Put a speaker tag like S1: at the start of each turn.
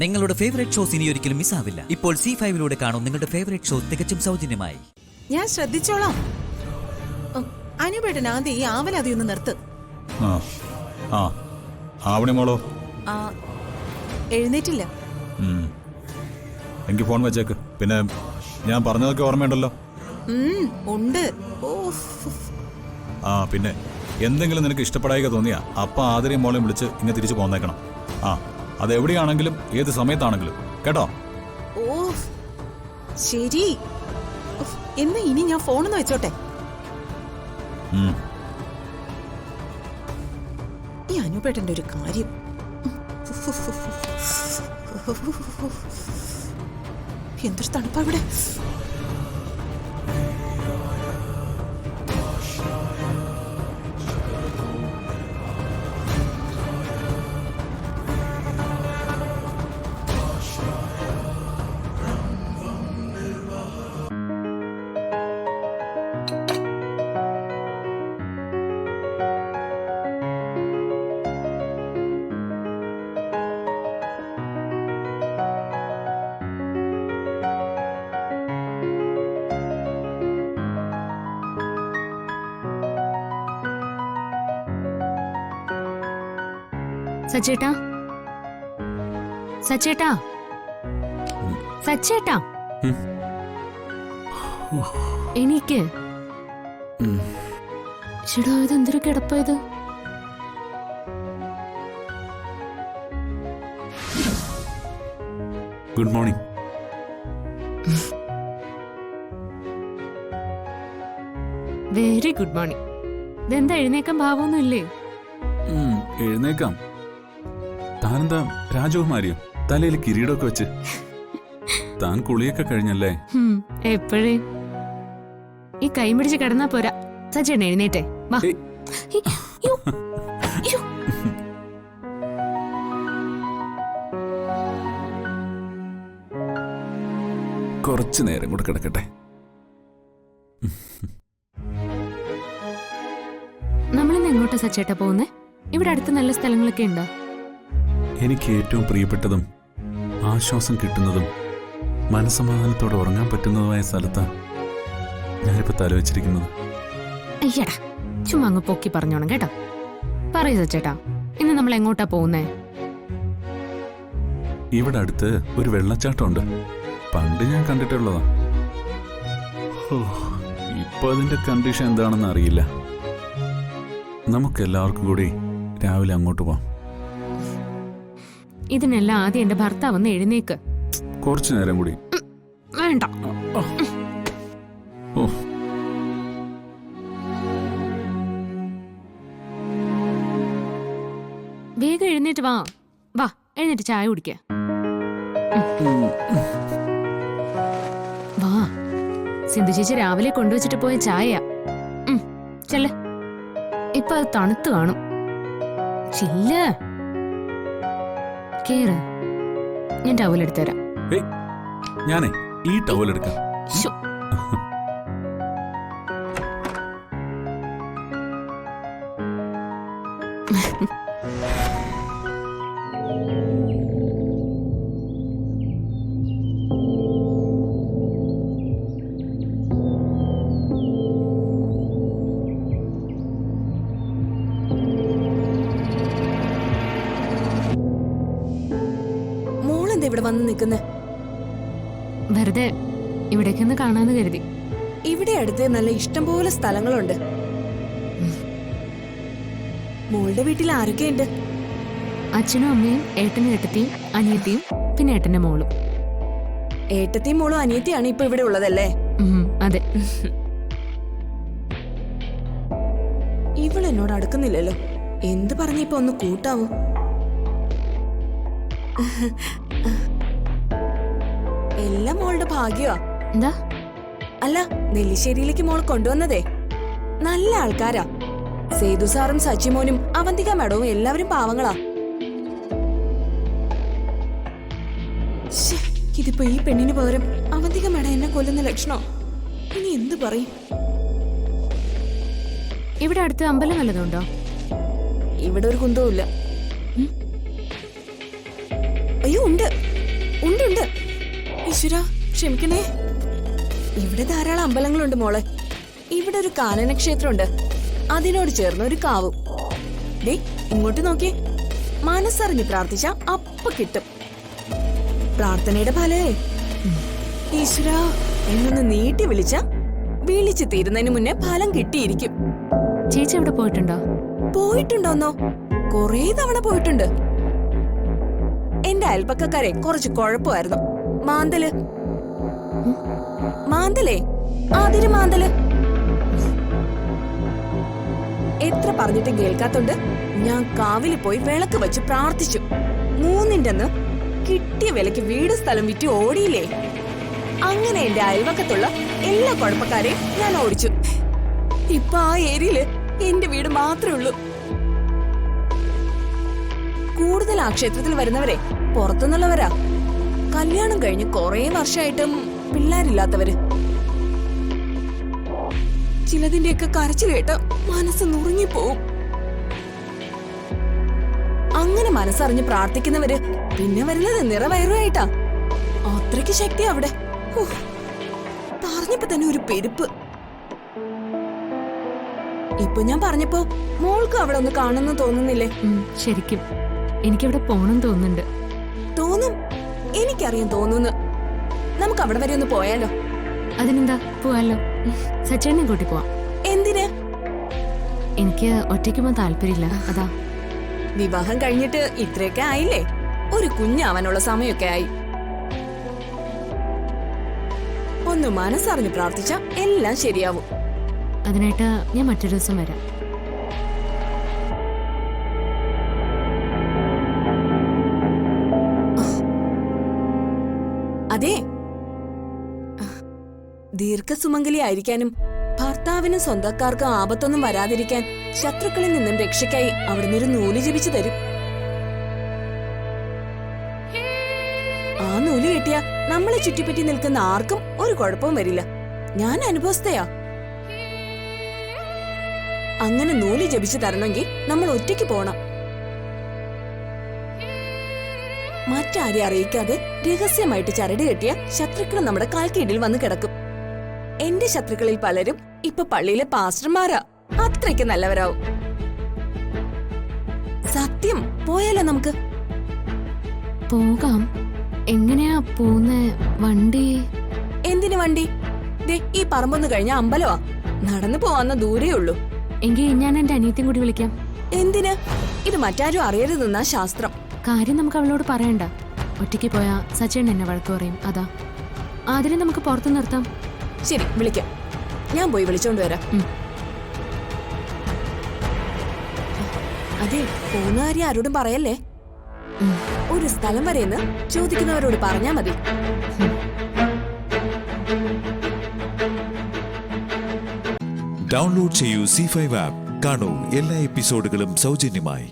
S1: നിങ്ങളുടെ favourite shows ഇനി ഒരിക്കലും മിസ്സാവില്ല. ഇപ്പോൾ C5 കാണും നിങ്ങളുടെ ഫേവറേറ്റ് ഷോ തികച്ചും സൗജന്യമായി.
S2: ഞാൻ ശ്രദ്ധിച്ചോളാം. അനുപേട്ടൻ ആദ്യം ഈ ആവലാതി ഒന്ന് നിർത്ത്.
S3: മോളോ
S2: എഴുന്നേറ്റില്ല.
S3: എനിക്ക് ഫോൺ വെച്ചേക്ക്. പിന്നെ ഞാൻ പറഞ്ഞതൊക്കെ ഓർമ്മയുണ്ടല്ലോ?
S2: ഉണ്ട്.
S3: പിന്നെ എന്തെങ്കിലും നിനക്ക് ഇഷ്ടപ്പെടായിക തോന്നിയാ അപ്പ ആദരയും മോളെയും വിളിച്ച് ഇങ്ങനെ തിരിച്ചു പോന്നേക്കണം. അതെവിടെയാണെങ്കിലും ഏത് സമയത്താണെങ്കിലും കേട്ടോ.
S2: ശരി. എന്നാ ഇനി ഞാൻ ഫോണൊന്ന് വെച്ചോട്ടെ. ഈ അനുപേട്ടന്റെ ഒരു കാര്യം. എന്തൊരു തണുപ്പാ ഇവിടെ.
S4: സച്ചേട്ടാ, സച്ചേട്ടാ, സച്ചേട്ടാ, എനിക്ക് ചേട്ടാ ഇത് എന്തൊരു കിടപ്പായത്?
S5: Good morning.
S4: Very good morning. ഇതെന്താ എഴുന്നേക്കാൻ ഭാവമൊന്നും ഇല്ലേ?
S5: എഴുന്നേക്കാം. താനെന്താ രാജകുമാരിയോ? തലയിൽ കിരീടമൊക്കെ വെച്ച്. താൻ കുളിയൊക്കെ കഴിഞ്ഞല്ലേ?
S4: എപ്പോഴേ. ഈ കൈ പിടിച്ച് കിടന്നാ പോരാ. സച്ചേട്ടൻ എഴുന്നേറ്റേ വാ.
S5: കുറച്ചു നേരം കൂടെ കിടക്കട്ടെ.
S4: നമ്മളിന്ന് എങ്ങോട്ടാ സച്ചേട്ടാ പോകുന്നേ? ഇവിടെ അടുത്ത് നല്ല സ്ഥലങ്ങളൊക്കെ ഉണ്ടോ?
S5: എനിക്ക് ഏറ്റവും പ്രിയപ്പെട്ടതും ആശ്വാസം കിട്ടുന്നതും മനസ്സമാധാനത്തോടെ ഉറങ്ങാൻ പറ്റുന്നതുമായ സ്ഥലത്താണ് ഞാനിപ്പോ തലവെച്ചിരിക്കുന്നത്.
S4: അയ്യടാ, ചുമ്മാ അങ്ങ് പൊക്കി പറഞ്ഞോണം കേട്ടോ. പറയൂ സച്ചേട്ടാ, ഇന്ന് നമ്മൾ എങ്ങോട്ടാ പോകുന്നേ?
S5: ഇവിടെ അടുത്ത് ഒരു വെള്ളച്ചാട്ടമുണ്ട്. പണ്ട് ഞാൻ കണ്ടിട്ടുള്ളതാ. ഇപ്പൊ അതിന്റെ കണ്ടീഷൻ എന്താണെന്ന് അറിയില്ല. നമുക്കെല്ലാവർക്കും കൂടി രാവിലെ അങ്ങോട്ട് പോവാം.
S4: ഇതിനെല്ലാം ആദ്യം എന്റെ ഭർത്താവ് ഒന്ന് എഴുന്നേക്ക്.
S5: കുറച്ചു നേരം കൂടി
S4: വേണ്ട. വേഗം എഴുന്നേറ്റ് വാ. വാ, എഴുന്നേറ്റ് ചായ കുടിക്ക. വാ, സിന്ധു ചേച്ചി രാവിലെ കൊണ്ടുവച്ചിട്ട് പോയ ചായ. ചെല്ല, ഇപ്പൊ അത് തണുത്ത് കാണും. ചില്ല കേറ്. ഞാൻ ടവലെടുത്ത് തരാം.
S5: ഞാനേ ഈ ടവലെടുക്കാം.
S2: ഇവിടെ വന്ന് നിൽക്കുന്നേ?
S4: വെറുതെ ഇവിടേക്കൊന്ന് കാണാന്ന് കരുതി.
S2: ഇവിടെ അടുത്ത് നല്ല ഇഷ്ടം പോലെ സ്ഥലങ്ങളുണ്ട്. മോളുടെ വീട്ടിൽ ആരൊക്കെയുണ്ട്?
S4: അച്ഛനും അമ്മയും ഏട്ടനും ഏട്ടത്തിയും അനിയത്തിയും പിന്നെ ഏട്ടന്റെ മോളും.
S2: ഏട്ടത്തിയും മോളും അനിയത്തിയാണ് ഇപ്പൊ ഇവിടെ ഉള്ളതല്ലേ?
S4: അതെ.
S2: ഇവളെന്നോട് അടുക്കുന്നില്ലല്ലോ. എന്ത് പറഞ്ഞിപ്പോ ഒന്ന് കൂട്ടാവോ? എല്ലാം മോളുടെ ഭാഗ്യമാ.
S4: എന്താ?
S2: അല്ല, നെല്ലിശ്ശേരിയിലേക്ക് മോൾ കൊണ്ടുവന്നതേ നല്ല ആൾക്കാരാ. സേതു സാറും സച്ചിമോനും അവന്തിക മേഡവും എല്ലാവരും പാവങ്ങളാ. ഇതിപ്പോ ഈ പെണ്ണിന് പകരം അവന്തിക മേഡം എന്നെ കൊല്ലുന്ന ലക്ഷണോ? ഇനി എന്ത് പറയും?
S4: ഇവിടെ അടുത്ത് അമ്പലം വല്ലതുണ്ടോ?
S2: ഇവിടെ ഒരു കുന്തവും ഇല്ല. അയ്യോ ഉണ്ട്. ഈശ്വര ക്ഷമിക്കണേ. ഇവിടെ ധാരാളം അമ്പലങ്ങളുണ്ട് മോളെ. ഇവിടെ ഒരു കാനന ക്ഷേത്രമുണ്ട്, അതിനോട് ചേർന്ന് ഒരു കാവും. ദേ ഇങ്ങോട്ട് നോക്കിയേ, മനസ്സറിഞ്ഞ് പ്രാർത്ഥിച്ച അപ്പ കിട്ടും. പ്രാർത്ഥനയുടെ ഫലേ ഈശ്വര എന്നൊന്ന് നീട്ടി വിളിച്ചു തീരുന്നതിന് മുന്നേ ഫലം കിട്ടിയിരിക്കും.
S4: ചേച്ചി അവിടെ പോയിട്ടുണ്ടോ?
S2: പോയിട്ടുണ്ടോന്നോ? കൊറേ തവണ പോയിട്ടുണ്ട്. എന്റെ അയൽപ്പക്കക്കാരെ കുറച്ച് കുഴപ്പമായിരുന്നു. മാന്തലേ അതിര് മാന്തല്. എത്ര പറഞ്ഞിട്ടും കേൾക്കാത്തോണ്ട് ഞാൻ കാവില് പോയി വിളക്ക് വെച്ച് പ്രാർത്ഥിച്ചു. 3-ന്റെ കിട്ടിയ വിലക്ക് വീട് സ്ഥലം വിറ്റ് ഓടിയില്ലേ. അങ്ങനെ എന്റെ അയൽവക്കത്തുള്ള എല്ലാ കുഴപ്പക്കാരെയും ഞാൻ ഓടിച്ചു. ഇപ്പൊ ആ ഏരിയയില് എന്റെ വീട് മാത്രമേ ഉള്ളൂ. കൂടുതൽ ആ ക്ഷേത്രത്തിൽ വരുന്നവരെ പുറത്തുനിന്നുള്ളവരാ. കല്യാണം കഴിഞ്ഞ് കൊറേ വർഷമായിട്ടും പിള്ളേരില്ലാത്തവര്. ചിലതിന്റെയൊക്കെ കരച്ചിൽ കേട്ട് മനസ്സ് നുറുങ്ങിപ്പോവും. അങ്ങനെ മനസ്സറിഞ്ഞ് പ്രാർത്ഥിക്കുന്നവര് പിന്നെ വരുന്നത് നിറവയറുമായിട്ടാ. അത്രയ്ക്ക് ശക്തി അവിടെ. പറഞ്ഞപ്പോ തന്നെ ഒരു പെരുപ്പ്. ഇപ്പൊ ഞാൻ പറഞ്ഞപ്പോ മോൾക്ക് അവിടെ ഒന്ന് കാണുന്നു തോന്നുന്നില്ലേ?
S4: ശരിക്കും എനിക്കവിടെ പോണം തോന്നുന്നുണ്ട്.
S2: തോന്നും, എനിക്കറിയാം തോന്നുന്നു. നമുക്ക് അവിടെ വരെ ഒന്ന് പോയാലോ?
S4: അതിനെന്താ, പോവാലോ. സച്ചേനെ കൂട്ടി പോവാം.
S2: എന്തിന്?
S4: എനിക്ക് ഒറ്റയ്ക്ക് പോകാൻ താല്പര്യമില്ല, അതാ.
S2: വിവാഹം കഴിഞ്ഞിട്ട് ഇത്രയൊക്കെ ആയില്ലേ, ഒരു കുഞ്ഞാവാനുള്ള സമയമൊക്കെ ആയി. ഒന്ന് മനസ്സറിഞ്ഞ് പ്രാർത്ഥിച്ച എല്ലാം ശരിയാവും.
S4: അതിനായിട്ട് ഞാൻ മറ്റൊരു ദിവസം വരാം.
S2: അതെ, ദീർഘസുമംഗലി ആയിരിക്കാനും ഭർത്താവിനും സ്വന്തക്കാർക്കും ആപത്തൊന്നും വരാതിരിക്കാൻ ശത്രുക്കളിൽ നിന്നും രക്ഷയ്ക്കായി അവിടുന്ന് ഒരു നൂല് ജപിച്ചു തരും. ആ നൂല് കെട്ടിയ നമ്മളെ ചുറ്റിപ്പറ്റി നിൽക്കുന്ന ആർക്കും ഒരു കുഴപ്പവും വരില്ല. ഞാൻ അനുഭവസ്ഥയാ. അങ്ങനെ നൂല് ജപിച്ചു തരണമെങ്കിൽ നമ്മൾ ഒറ്റയ്ക്ക് പോണം. മറ്റാരെ അറിയിക്കാതെ രഹസ്യമായിട്ട് ചരട് കെട്ടിയ ശത്രുക്കൾ നമ്മുടെ കാൽക്കീഴിൽ വന്ന് കിടക്കും. എന്റെ ശത്രുക്കളിൽ പലരും ഇപ്പൊ പള്ളിയിലെ പാസ്റ്റർമാരാ. അത്രയ്ക്ക് നല്ലവരാവും. സത്യം, പോയാലോ നമുക്ക്?
S4: പോകാം. എങ്ങനെയാ പോന്ന? വണ്ടി?
S2: എന്തിനു വണ്ടി? ദേ ഈ പറമ്പൊന്ന് കഴിഞ്ഞ അമ്പലമാ. നടന്നു പോവാന്ന ദൂരേ ഉള്ളൂ.
S4: എങ്കിൽ ഞാൻ എന്റെ അനിയത്തിയും കൂടി വിളിക്കാം.
S2: എന്തിന്? ഇത് മറ്റാരും അറിയരുതെന്നാ ശാസ്ത്രം.
S4: കാര്യം നമുക്ക് അവളോട് പറയണ്ട. ഒറ്റയ്ക്ക് പോയാ സച്ചേൻ എന്നെ വഴക്ക് പറയും, അതാ. ആദ്യം നമുക്ക് പുറത്തു നിർത്താം.
S2: ശരി, വിളിക്കാം. ഞാൻ പോയി വിളിച്ചോണ്ട് വരാം. അതെ, പോകുന്ന കാര്യം ആരോടും പറയല്ലേ. ഒരു സ്ഥലം വരെയെന്ന് ചോദിക്കുന്നവരോട് പറഞ്ഞാ മതി.
S6: ഡൗൺലോഡ് ചെയ്യൂ C5 ആപ്പ്. കാണൂ എല്ലാ എപ്പിസോഡുകളും സൗജന്യമായി.